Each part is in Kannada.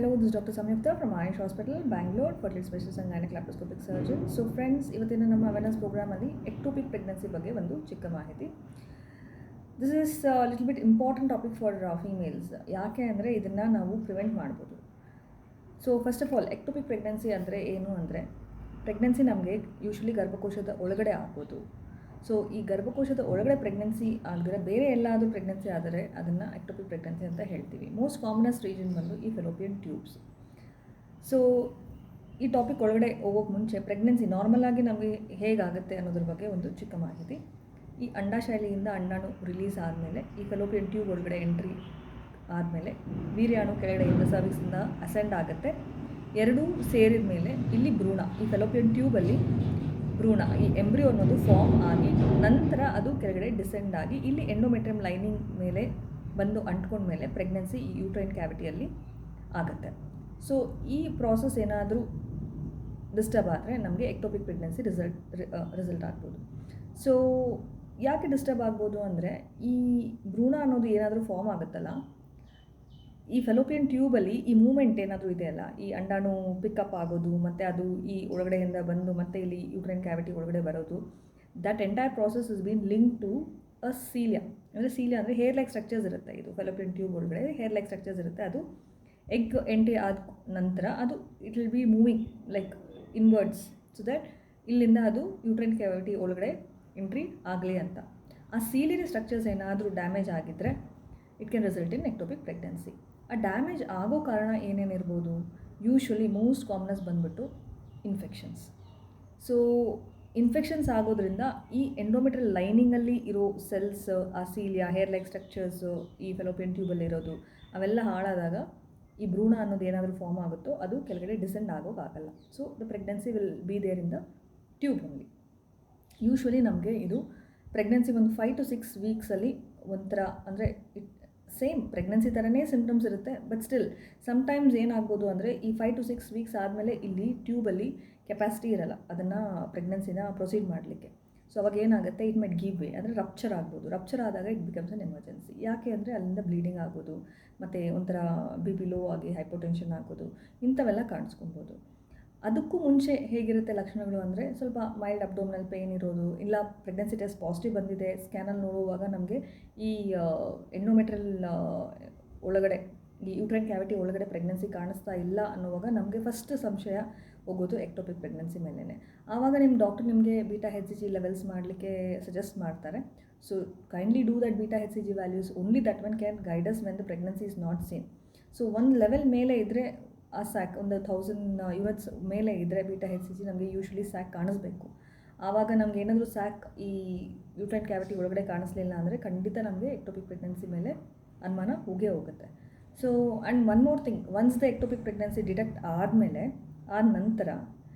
hello, this is Dr. Samyukta from Ayush Hospital, Bangalore, fertility specialist and gynec laparoscopic surgeon. So friends, ಇವತ್ತಿನ ನಮ್ಮ ಅವೇರ್ನೆಸ್ ಪ್ರೋಗ್ರಾಮಲ್ಲಿ ಎಕ್ಟೋಪಿಕ್ ಪ್ರೆಗ್ನೆನ್ಸಿ ಬಗ್ಗೆ ಒಂದು ಚಿಕ್ಕ ಮಾಹಿತಿ. This is little bit important topic for females. ಯಾಕೆ ಅಂದರೆ ಇದನ್ನು ನಾವು ಪ್ರಿವೆಂಟ್ ಮಾಡ್ಬೋದು. So first of all ectopic pregnancy ಅಂದರೆ ಏನು ಅಂದರೆ, ಪ್ರೆಗ್ನೆನ್ಸಿ ನಮಗೆ ಯೂಶ್ವಲಿ ಗರ್ಭಕೋಶದ ಒಳಗಡೆ ಆಗ್ಬೋದು. ಸೊ ಈ ಗರ್ಭಕೋಶದ ಒಳಗಡೆ ಪ್ರೆಗ್ನೆನ್ಸಿ ಆಗಿದ್ರೆ ಬೇರೆ ಎಲ್ಲಾದರೂ ಪ್ರೆಗ್ನೆನ್ಸಿ ಆದರೆ ಅದನ್ನು ಎಕ್ಟೋಪಿಕ್ ಪ್ರೆಗ್ನೆನ್ಸಿ ಅಂತ ಹೇಳ್ತೀವಿ. ಮೋಸ್ಟ್ ಕಾಮನೆಸ್ಟ್ ರೀಸನ್ ಬಂದು ಈ ಫೆಲೋಪಿಯನ್ ಟ್ಯೂಬ್ಸ್. ಸೊ ಈ ಟಾಪಿಕ್ ಒಳಗಡೆ ಹೋಗೋಕ್ಕೆ ಮುಂಚೆ ಪ್ರೆಗ್ನೆನ್ಸಿ ನಾರ್ಮಲಾಗಿ ನಮಗೆ ಹೇಗಾಗುತ್ತೆ ಅನ್ನೋದ್ರ ಬಗ್ಗೆ ಒಂದು ಚಿಕ್ಕ ಮಾಹಿತಿ. ಈ ಅಂಡಾಶೈಲಿಯಿಂದ ಅಂಡಾಣು ರಿಲೀಸ್ ಆದಮೇಲೆ ಈ ಫೆಲೋಪಿಯನ್ ಟ್ಯೂಬ್ ಒಳಗಡೆ ಎಂಟ್ರಿ ಆದಮೇಲೆ ವೀರ್ಯಾಣು ಕೆಳಗಡೆಯಿಂದ ಸರ್ವಿಕ್ಸಿಂದ ಅಸೆಂಡ್ ಆಗುತ್ತೆ. ಎರಡೂ ಸೇರಿದ ಮೇಲೆ ಇಲ್ಲಿ ಭ್ರೂಣ, ಈ ಫೆಲೋಪಿಯನ್ ಟ್ಯೂಬಲ್ಲಿ ಭ್ರೂಣ, ಈ ಎಂಬ್ರಿಯೋ ಅನ್ನೋದು ಫಾರ್ಮ್ ಆಗಿ ನಂತರ ಅದು ಕೆಳಗಡೆ ಡಿಸೆಂಡ್ ಆಗಿ ಇಲ್ಲಿ ಎಂಡೋಮೆಟ್ರಿಯಮ್ ಲೈನಿಂಗ್ ಮೇಲೆ ಬಂದು ಅಂಟ್ಕೊಂಡ್ಮೇಲೆ ಪ್ರೆಗ್ನೆನ್ಸಿ ಈ ಯೂಟ್ರೈನ್ ಕ್ಯಾವಿಟಿಯಲ್ಲಿ ಆಗುತ್ತೆ. ಸೊ ಈ ಪ್ರಾಸೆಸ್ ಏನಾದರೂ ಡಿಸ್ಟರ್ಬ್ ಆದರೆ ನಮಗೆ ಎಕ್ಟೋಪಿಕ್ ಪ್ರೆಗ್ನೆನ್ಸಿ ರಿಸಲ್ಟ್ ಆಗ್ಬೋದು. ಸೊ ಯಾಕೆ ಡಿಸ್ಟರ್ಬ್ ಆಗ್ಬೋದು ಅಂದರೆ, ಈ ಭ್ರೂಣ ಅನ್ನೋದು ಏನಾದರೂ ಫಾರ್ಮ್ ಆಗುತ್ತಲ್ಲ, ಈ ಫೆಲೋಪಿಯನ್ ಟ್ಯೂಬಲ್ಲಿ ಈ ಮೂಮೆಂಟ್ ಏನಾದರೂ ಇದೆಯಲ್ಲ, ಈ ಅಂಡಾಣು ಪಿಕಪ್ ಆಗೋದು ಮತ್ತು ಅದು ಈ ಒಳಗಡೆಯಿಂದ ಬಂದು ಮತ್ತೆ ಇಲ್ಲಿ ಯೂಟ್ರೈನ್ ಕ್ಯಾವಿಟಿ ಒಳಗಡೆ ಬರೋದು, that entire process is been link to a cilia. ಅಂದರೆ ಸೀಲಿಯಾ ಅಂದರೆ ಹೇರ್ ಲೈಕ್ ಸ್ಟ್ರಕ್ಚರ್ಸ್ ಇರುತ್ತೆ. ಇದು ಫೆಲೋಪಿಯನ್ ಟ್ಯೂಬ್ ಒಳಗಡೆ ಹೇರ್ ಲೈಕ್ ಸ್ಟ್ರಕ್ಚರ್ಸ್ ಇರುತ್ತೆ. ಅದು ಎಗ್ ಎಂಟ್ರಿ ಆದ ನಂತರ ಅದು it will be moving like inwards, so that ಇಲ್ಲಿಂದ ಅದು ಯೂಟ್ರೈನ್ ಕ್ಯಾವಿಟಿ ಒಳಗಡೆ ಎಂಟ್ರಿ ಆಗಲಿ ಅಂತ. ಆ ಸೀಲಿಯರಿ ಸ್ಟ್ರಕ್ಚರ್ಸ್ ಏನಾದರೂ ಡ್ಯಾಮೇಜ್ ಆಗಿದ್ದರೆ it can result in ectopic pregnancy. ಆ ಡ್ಯಾಮೇಜ್ ಆಗೋ ಕಾರಣ ಏನೇನಿರ್ಬೋದು? ಯೂಶ್ವಲಿ ಮೋಸ್ಟ್ ಕಾಮನಸ್ ಬಂದ್ಬಿಟ್ಟು ಇನ್ಫೆಕ್ಷನ್ಸ್. ಸೊ ಇನ್ಫೆಕ್ಷನ್ಸ್ ಆಗೋದ್ರಿಂದ ಈ ಎಂಡೋಮೆಟ್ರಿಯಲ್ ಲೈನಿಂಗಲ್ಲಿ ಇರೋ ಸೆಲ್ಸ್, ಆ ಸೀಲಿಯಾ, ಹೇರ್ ಲೈಕ್ ಸ್ಟ್ರಕ್ಚರ್ಸು, ಈ ಫೆಲೋಪಿಯನ್ ಟ್ಯೂಬಲ್ಲಿರೋದು ಅವೆಲ್ಲ ಹಾಳಾದಾಗ ಈ ಭ್ರೂಣ ಅನ್ನೋದು ಏನಾದರೂ ಫಾರ್ಮ್ ಆಗುತ್ತೋ ಅದು ಕೆಳಗಡೆ ಡಿಸೆಂಡ್ ಆಗೋಕ್ಕಾಗಲ್ಲ. So the pregnancy will be there in the tube only. Usually ನಮಗೆ ಇದು ಪ್ರೆಗ್ನೆನ್ಸಿ ಒಂದು 5 to 6 ವೀಕ್ಸಲ್ಲಿ ಒಂಥರ, ಅಂದರೆ ಸೇಮ್ ಪ್ರೆಗ್ನೆನ್ಸಿ ಥರನೇ ಸಿಂಪ್ಟಮ್ಸ್ ಇರುತ್ತೆ. ಬಟ್ ಸ್ಟಿಲ್ ಸಮ್ಟೈಮ್ಸ್ ಏನಾಗ್ಬೋದು ಅಂದರೆ, ಈ 5 to 6 ವೀಕ್ಸ್ ಆದಮೇಲೆ ಇಲ್ಲಿ ಟ್ಯೂಬಲ್ಲಿ ಕೆಪಾಸಿಟಿ ಇರಲ್ಲ ಅದನ್ನು ಪ್ರೆಗ್ನೆನ್ಸಿನ ಪ್ರೊಸೀಡ್ ಮಾಡಲಿಕ್ಕೆ. ಸೊ ಅವಾಗ ಏನಾಗುತ್ತೆ, ಇಟ್ ಮೈಟ್ ಗಿವ್ ವೇ, ಅಂದರೆ ರಪ್ಚರ್ ಆಗ್ಬೋದು. ರಪ್ಚರ್ ಆದಾಗ ಇಟ್ ಬಿಕಮ್ಸ್ ಅನ್ ಎಮರ್ಜೆನ್ಸಿ. ಯಾಕೆ ಅಂದರೆ ಅಲ್ಲಿಂದ ಬ್ಲೀಡಿಂಗ್ ಆಗೋದು ಮತ್ತು ಒಂಥರ BP ಲೋ ಆಗಿ ಹೈಪೋಟೆನ್ಷನ್ ಆಗೋದು, ಇಂಥವೆಲ್ಲ ಕಾಣಿಸ್ಕೊಬೋದು. ಅದಕ್ಕೂ ಮುಂಚೆ ಹೇಗಿರುತ್ತೆ ಲಕ್ಷಣಗಳು ಅಂದರೆ, ಸ್ವಲ್ಪ ಮೈಲ್ಡ್ ಅಬ್ಡೋಮಿನಲ್ ಪೇಯ್ನ್ ಇರೋದು, ಇಲ್ಲ ಪ್ರೆಗ್ನೆನ್ಸಿ ಟೆಸ್ಟ್ ಪಾಸಿಟಿವ್ ಬಂದಿದೆ, ಸ್ಕ್ಯಾನಲ್ಲಿ ನೋಡುವಾಗ ನಮಗೆ ಈ ಎಂಡೋಮೆಟ್ರಿಯಲ್ ಒಳಗಡೆ, ಈ ಯೂಟ್ರೈನ್ ಕ್ಯಾವಿಟಿ ಒಳಗಡೆ ಪ್ರೆಗ್ನೆನ್ಸಿ ಕಾಣಿಸ್ತಾ ಇಲ್ಲ ಅನ್ನುವಾಗ ನಮಗೆ ಫಸ್ಟ್ ಸಂಶಯ ಹೋಗೋದು ಎಕ್ಟೋಪಿಕ್ ಪ್ರೆಗ್ನೆನ್ಸಿ ಮೇಲೇ. ಆವಾಗ ನಿಮ್ಮ ಡಾಕ್ಟರ್ ನಿಮಗೆ β-HCG ಲೆವೆಲ್ಸ್ ಮಾಡಲಿಕ್ಕೆ ಸಜೆಸ್ಟ್ ಮಾಡ್ತಾರೆ. So kindly do that β-HCG values, only that one can guide us when the pregnancy is not seen. So ಒಂದು ಲೆವೆಲ್ ಮೇಲೆ ಇದ್ದರೆ ಆ ಸ್ಯಾಕ್ ಒಂದು 1000 ಯೂನಿಟ್ಸ್ ಮೇಲೆ ಇದ್ದರೆ β-HCG ನಮಗೆ ಯೂಶ್ವಲಿ ಸ್ಯಾಕ್ ಕಾಣಿಸ್ಬೇಕು. ಆವಾಗ ನಮ್ಗೆ ಏನಾದರೂ ಸ್ಯಾಕ್ ಈ ಯೂಟ್ರೈನ್ ಕ್ಯಾವಿಟಿ ಒಳಗಡೆ ಕಾಣಿಸ್ಲಿಲ್ಲ ಅಂದರೆ ಖಂಡಿತ ನಮಗೆ ಎಕ್ಟೋಪಿಕ್ ಪ್ರೆಗ್ನೆನ್ಸಿ ಮೇಲೆ ಅನುಮಾನ ಹೋಗುತ್ತೆ. So and one more thing, once the ectopic pregnancy detect ಆದ ನಂತರ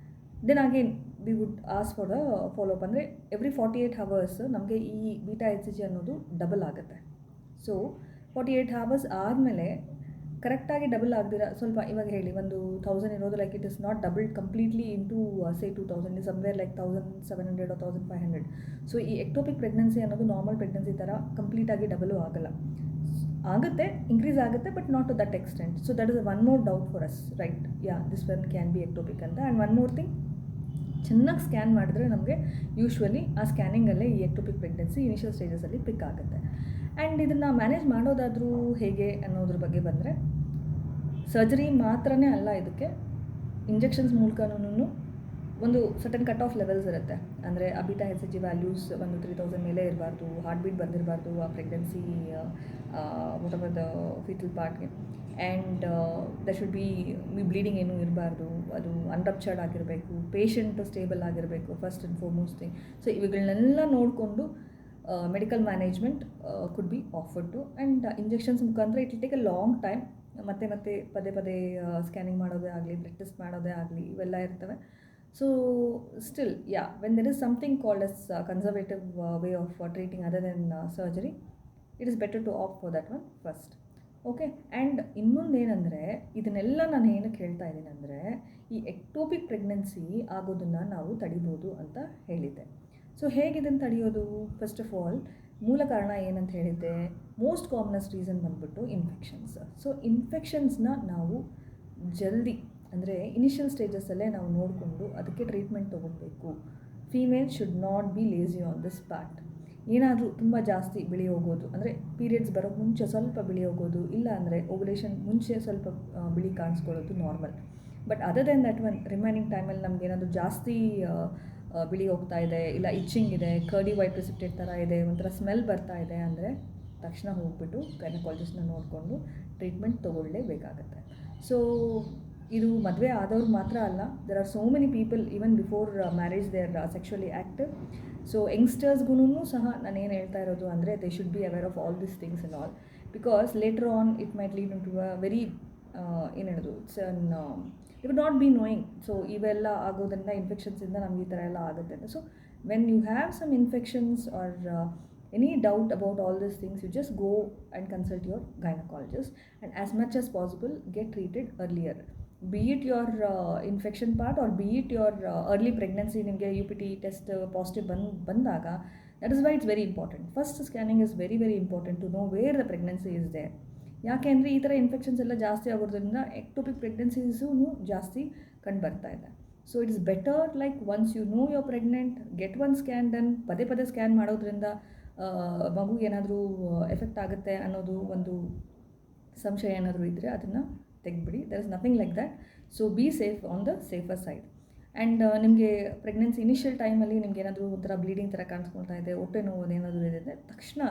then again we would ask for the follow up. ಅಂದರೆ ಎವ್ರಿ 48 hours ನಮಗೆ ಈ β-HCG ಅನ್ನೋದು ಡಬಲ್ ಆಗುತ್ತೆ. ಸೊ 48 hours ಆದಮೇಲೆ ಕರೆಕ್ಟಾಗಿ ಡಬಲ್ ಆಗದಿರ, ಸ್ವಲ್ಪ ಇವಾಗ ಹೇಳಿ ಒಂದು 1000 ಇರೋದು, like it is not doubled completely into say 2000, is somewhere like 1700 or 1500. So ಈ ಎಕ್ಟೋಪಿಕ್ ಪ್ರೆಗ್ನೆನ್ಸಿ ಅನ್ನೋದು ನಾರ್ಮಲ್ ಪ್ರೆಗ್ನೆನ್ಸಿ ಥರ ಕಂಪ್ಲೀಟಾಗಿ ಡಬಲು ಆಗಲ್ಲ. ಆಗುತ್ತೆ, ಇನ್ಕ್ರೀಸ್ ಆಗುತ್ತೆ, but not to that extent. So that is one more doubt for us, right? Yeah, this one can be ectopic ಅಂತ. ಆ್ಯಂಡ್ ಒನ್ ಮೋರ್ ಥಿಂಗ್, ಚೆನ್ನಾಗಿ ಸ್ಕ್ಯಾನ್ ಮಾಡಿದ್ರೆ ನಮಗೆ ಯೂಶ್ವಲಿ ಆ ಸ್ಕ್ಯಾನಿಂಗಲ್ಲೇ ಈ ಎಕ್ಟೋಪಿಕ್ ಪ್ರೆಗ್ನೆನ್ಸಿ ಇನಿಷಿಯಲ್ ಸ್ಟೇಜಸಲ್ಲಿ ಪಿಕ್ ಆಗುತ್ತೆ. ಆ್ಯಂಡ್ ಇದನ್ನು ಮ್ಯಾನೇಜ್ ಮಾಡೋದಾದರೂ ಹೇಗೆ ಅನ್ನೋದ್ರ ಬಗ್ಗೆ ಬಂದರೆ, ಸರ್ಜರಿ ಮಾತ್ರನೇ ಅಲ್ಲ, ಇದಕ್ಕೆ ಇಂಜೆಕ್ಷನ್ಸ್ ಮೂಲಕನೂ ಒಂದು ಸರ್ಟನ್ ಕಟ್ ಆಫ್ ಲೆವೆಲ್ಸ್ ಇರುತ್ತೆ. ಅಂದರೆ ಆ β-HCG ವ್ಯಾಲ್ಯೂಸ್ ಒಂದು 3000 ಮೇಲೆ ಇರಬಾರ್ದು, ಹಾರ್ಟ್ ಬೀಟ್ ಬಂದಿರಬಾರ್ದು ಆ pregnancy whatever the foetal ಪಾರ್ಟ್ಗೆ. And the should be bleeding ಏನೂ ಇರಬಾರ್ದು, ಅದು ಅನ್ರಪ್ಚರ್ಡ್ ಆಗಿರಬೇಕು, ಪೇಷಂಟ್ ಸ್ಟೇಬಲ್ ಆಗಿರಬೇಕು, first and foremost thing. So ಇವುಗಳನ್ನೆಲ್ಲ ನೋಡಿಕೊಂಡು medical management could be offered to. And injections ಮುಖಾಂತರ it will take a long time. ಮತ್ತೆ ಪದೇ ಸ್ಕ್ಯಾನಿಂಗ್ ಮಾಡೋದೇ ಆಗಲಿ, ಬ್ಲಡ್ ಟೆಸ್ಟ್ ಮಾಡೋದೇ ಆಗಲಿ, ಇವೆಲ್ಲ ಇರ್ತವೆ. So still yeah, when there is something called as conservative way of treating other than surgery, it is better to opt for that one first. Okay. And ಇನ್ನೊಂದೇನೆಂದರೆ, ಇದನ್ನೆಲ್ಲ ನಾನು ಏನಕ್ಕೆ ಹೇಳ್ತಾ ಇದ್ದೀನಿ ಅಂದರೆ, ಈ ಎಕ್ಟೋಪಿಕ್ ಪ್ರೆಗ್ನೆನ್ಸಿ ಆಗೋದನ್ನು ನಾವು ತಡಿಬೋದು ಅಂತ ಹೇಳಿದ್ದೆ. ಸೊ ಹೇಗಿದನ್ನು ತಡೆಯೋದು? ಫಸ್ಟ್ ಆಫ್ ಆಲ್ ಮೂಲ ಕಾರಣ ಏನಂತ ಹೇಳಿದ್ದೆ, ಮೋಸ್ಟ್ ಕಾಮನೆಸ್ಟ್ ರೀಸನ್ ಬಂದ್ಬಿಟ್ಟು ಇನ್ಫೆಕ್ಷನ್ಸ್. ಸೊ ಇನ್ಫೆಕ್ಷನ್ಸ್ನ ನಾವು ಜಲ್ದಿ ಅಂದರೆ ಇನಿಷಿಯಲ್ ಸ್ಟೇಜಸ್ಸಲ್ಲೇ ನಾವು ನೋಡಿಕೊಂಡು ಅದಕ್ಕೆ ಟ್ರೀಟ್ಮೆಂಟ್ ತೊಗೊಳ್ಬೇಕು. Female should not be lazy on this part. ಏನಾದರೂ ತುಂಬ ಜಾಸ್ತಿ ಬಿಳಿ ಹೋಗೋದು ಅಂದರೆ ಪೀರಿಯಡ್ಸ್ ಬರೋ ಮುಂಚೆ ಸ್ವಲ್ಪ ಬಿಳಿ ಹೋಗೋದು, ಇಲ್ಲ ಅಂದರೆ ಓವ್ಯುಲೇಷನ್ ಮುಂಚೆ ಸ್ವಲ್ಪ ಬಿಳಿ ಕಾಣಿಸ್ಕೊಳ್ಳೋದು normal. But other than that one remaining ಟೈಮಲ್ಲಿ ನಮಗೇನಾದರೂ ಜಾಸ್ತಿ ಬಿಳಿ ಹೋಗ್ತಾ ಇದೆ, ಇಲ್ಲ ಇಚ್ಚಿಂಗ್ ಇದೆ, ಕರ್ಡಿ ವೈಟ್ ಪ್ರಿಸಿಪ್ಟೇಟ್ ಥರ ಇದೆ, ಒಂಥರ ಸ್ಮೆಲ್ ಬರ್ತಾ ಇದೆ ಅಂದರೆ ತಕ್ಷಣ ಹೋಗ್ಬಿಟ್ಟು ಗೈನಕಾಲಜಿಸ್ಟ್ನ ನೋಡಿಕೊಂಡು ಟ್ರೀಟ್ಮೆಂಟ್ ತೊಗೊಳ್ಳೇಬೇಕಾಗತ್ತೆ. ಸೊ ಇದು ಮದುವೆ ಆದವ್ರು ಮಾತ್ರ ಅಲ್ಲ, there are so many people even before marriage they are sexually active. So ಯಂಗ್ಸ್ಟರ್ಸ್ಗೂ ಸಹ ನಾನು ಏನು ಹೇಳ್ತಾ ಇರೋದು ಅಂದರೆ they should be aware of all this things and all, because later on it might lead to a very ಏನು ಹೇಳೋದು, it's an you would not be knowing. So ಇವೆಲ್ಲ ಆಗೋದ್ರಿಂದ ಇನ್ಫೆಕ್ಷನ್ಸಿಂದ ನಮ್ಗೆ ಈ ಥರ ಎಲ್ಲ ಆಗುತ್ತೆ ಅಂತ. So when you have some infections are any doubt about all these things, you just go and consult your gynecologist, and as much as possible get treated earlier, be it your infection part or be it your early pregnancy. ನಿಮಗೆ UPT test positive ಬಂದಾಗ, that is why it's very important. First scanning is very very important to know where the pregnancy is there. ಯಾಕೆ ಅಂದರೆ ಈ ಥರ ಇನ್ಫೆಕ್ಷನ್ಸ್ ಎಲ್ಲ ಜಾಸ್ತಿ ಆಗೋದ್ರಿಂದ ಎಕ್ಟೋಪಿಕ್ ಪ್ರೆಗ್ನೆನ್ಸೀಸೂ ಜಾಸ್ತಿ ಕಂಡು ಬರ್ತಾ ಇದೆ. So it's better like once you know your pregnant, get one scan done. ಪದೇ ಪದೇ ಸ್ಕ್ಯಾನ್ ಮಾಡೋದ್ರಿಂದ ಮಗು ಏನಾದರೂ ಎಫೆಕ್ಟ್ ಆಗುತ್ತೆ ಅನ್ನೋದು ಒಂದು ಸಂಶಯ ಏನಾದರೂ ಇದ್ದರೆ ಅದನ್ನು ತೆಗೆದುಬಿಡಿ. There is nothing like that. So be safe on the safer side. And ನಿಮಗೆ ಪ್ರೆಗ್ನೆನ್ಸಿ ಇನಿಷಿಯಲ್ ಟೈಮಲ್ಲಿ ನಿಮ್ಗೆ ಏನಾದರೂ ಒಂಥರ ಬ್ಲೀಡಿಂಗ್ ಥರ ಕಾಣಿಸ್ಕೊಳ್ತಾ ಇದೆ, ಹೊಟ್ಟೆ ನೋವು ಏನಾದರೂ ಇದೆ ತಕ್ಷಣ,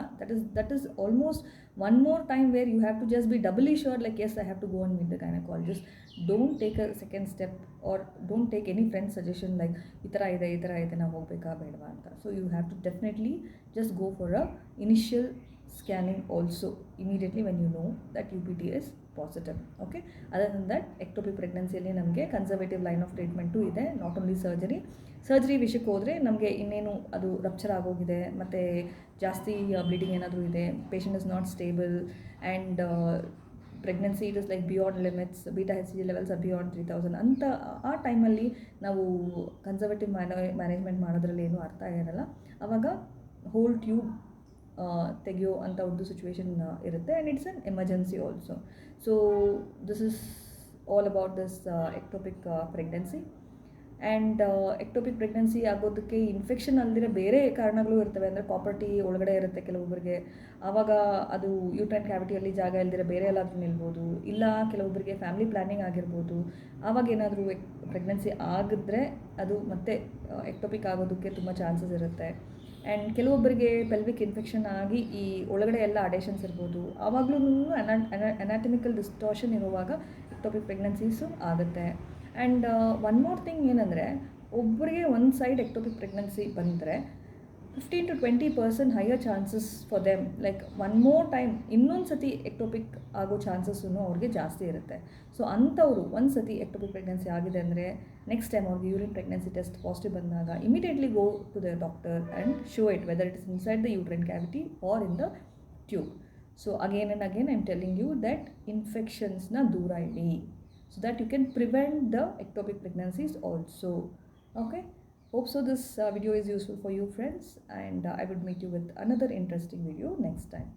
that is almost one more time where you have to just be doubly sure like as I have to go on with the gynaecologist. Don't take a second step or don't take any friend suggestion like ಈ ಥರ ಇದೆ ನಾವು ಹೋಗಬೇಕಾ ಬೇಡವಾ ಅಂತ. So you have to definitely just go for a initial scanning also immediately when you know that UPT is positive. Okay, other than that ectopic pregnancy ಅಲ್ಲಿ ನಮಗೆ ಕನ್ಸರ್ವೇಟಿವ್ ಲೈನ್ ಆಫ್ ಟ್ರೀಟ್ಮೆಂಟು ಇದೆ. ನಾಟ್ ಓನ್ಲಿ ಸರ್ಜರಿ ವಿಷಯಕ್ಕೆ ಹೋದರೆ ನಮಗೆ ಇನ್ನೇನು ಅದು ರಪ್ಚರ್ ಆಗೋಗಿದೆ ಮತ್ತು ಜಾಸ್ತಿ ಬ್ಲೀಡಿಂಗ್ ಏನಾದರೂ ಇದೆ, patient is not stable and pregnancy it is like beyond limits, beta HCG levels R beyond 3000 ಅಂತ ಆ ಟೈಮಲ್ಲಿ ನಾವು ಕನ್ಸರ್ವೇಟಿವ್ ಮ್ಯಾನೇಜ್ಮೆಂಟ್ ಮಾಡೋದ್ರಲ್ಲಿ ಏನೂ ಅರ್ಥ ಇರಲ್ಲ. ಆವಾಗ ಹೋಲ್ ಟ್ಯೂಬ್ ತೆಗೆಯೋ ಅಂಥ ಒಂದು ಸಿಚುವೇಶನ್ ಇರುತ್ತೆ, and it's an emergency also. So this is all about this ectopic pregnancy. And ectopic pregnancy ಆಗೋದಕ್ಕೆ ಇನ್ಫೆಕ್ಷನ್ ಅಲ್ಲದಿರೋ ಬೇರೆ ಕಾರಣಗಳು ಇರ್ತವೆ. ಅಂದರೆ ಪ್ರಾಪರ್ಟಿ ಒಳಗಡೆ ಇರುತ್ತೆ ಕೆಲವೊಬ್ಬರಿಗೆ, ಆವಾಗ ಅದು ಯೂಟ್ರೈನ್ ಕ್ಯಾವಿಟಿಯಲ್ಲಿ ಜಾಗ ಇಲ್ದಿರೋ ಬೇರೆ ಎಲ್ಲಾದರೂ ನಿಲ್ಬೋದು, ಇಲ್ಲ ಕೆಲವೊಬ್ಬರಿಗೆ ಫ್ಯಾಮಿಲಿ ಪ್ಲ್ಯಾನಿಂಗ್ ಆಗಿರ್ಬೋದು. ಆವಾಗ ಏನಾದರೂ ಪ್ರೆಗ್ನೆನ್ಸಿ ಆಗಿದ್ರೆ ಅದು ಮತ್ತೆ ಎಕ್ಟೋಪಿಕ್ ಆಗೋದಕ್ಕೆ ತುಂಬ ಚಾನ್ಸಸ್ ಇರುತ್ತೆ. ಆ್ಯಂಡ್ ಕೆಲವೊಬ್ಬರಿಗೆ ಪೆಲ್ವಿಕ್ ಇನ್ಫೆಕ್ಷನ್ ಆಗಿ ಈ ಒಳಗಡೆ ಎಲ್ಲ ಅಡೇಷನ್ಸ್ ಇರ್ಬೋದು, ಆವಾಗಲೂ ಅನಾಟಮಿಕಲ್ ಡಿಸ್ಟಾರ್ಷನ್ ಇರುವಾಗ ಎಕ್ಟೋಪಿಕ್ ಪ್ರೆಗ್ನೆನ್ಸೀಸು ಆಗುತ್ತೆ. ಆ್ಯಂಡ್ ಒನ್ ಮೋರ್ ಥಿಂಗ್ ಏನಂದರೆ, ಒಬ್ಬರಿಗೆ ಒಂದು ಸೈಡ್ ಎಕ್ಟೋಪಿಕ್ ಪ್ರೆಗ್ನೆನ್ಸಿ ಬಂದರೆ 15 to 20% higher chances for them, like one more time ಇನ್ನೊಂದು ಸತಿ ಎಕ್ಟೋಪಿಕ್ ಆಗೋ ಚಾನ್ಸಸ್ಸೂ ಅವ್ರಿಗೆ ಜಾಸ್ತಿ ಇರುತ್ತೆ. ಸೊ ಅಂಥವರು ಒಂದು ಸತಿ ಎಕ್ಟೋಪಿಕ್ ಪ್ರೆಗ್ನೆನ್ಸಿ ಆಗಿದೆ ಅಂದರೆ ನೆಕ್ಸ್ಟ್ ಟೈಮ್ ಅವ್ರಿಗೆ ಯೂರಿನ್ ಪ್ರೆಗ್ನೆನ್ಸಿ ಟೆಸ್ಟ್ ಪಾಸಿಟಿವ್ ಬಂದಾಗ immediately go to the doctor and show it whether it is inside the uterine cavity or in the tube. So again and again I am telling you that ಇನ್ಫೆಕ್ಷನ್ಸ್ನ ದೂರ ಇಡಿ, so that you can prevent the ectopic pregnancies also. Okay, hope so this video is useful for you friends, and I would meet you with another interesting video next time.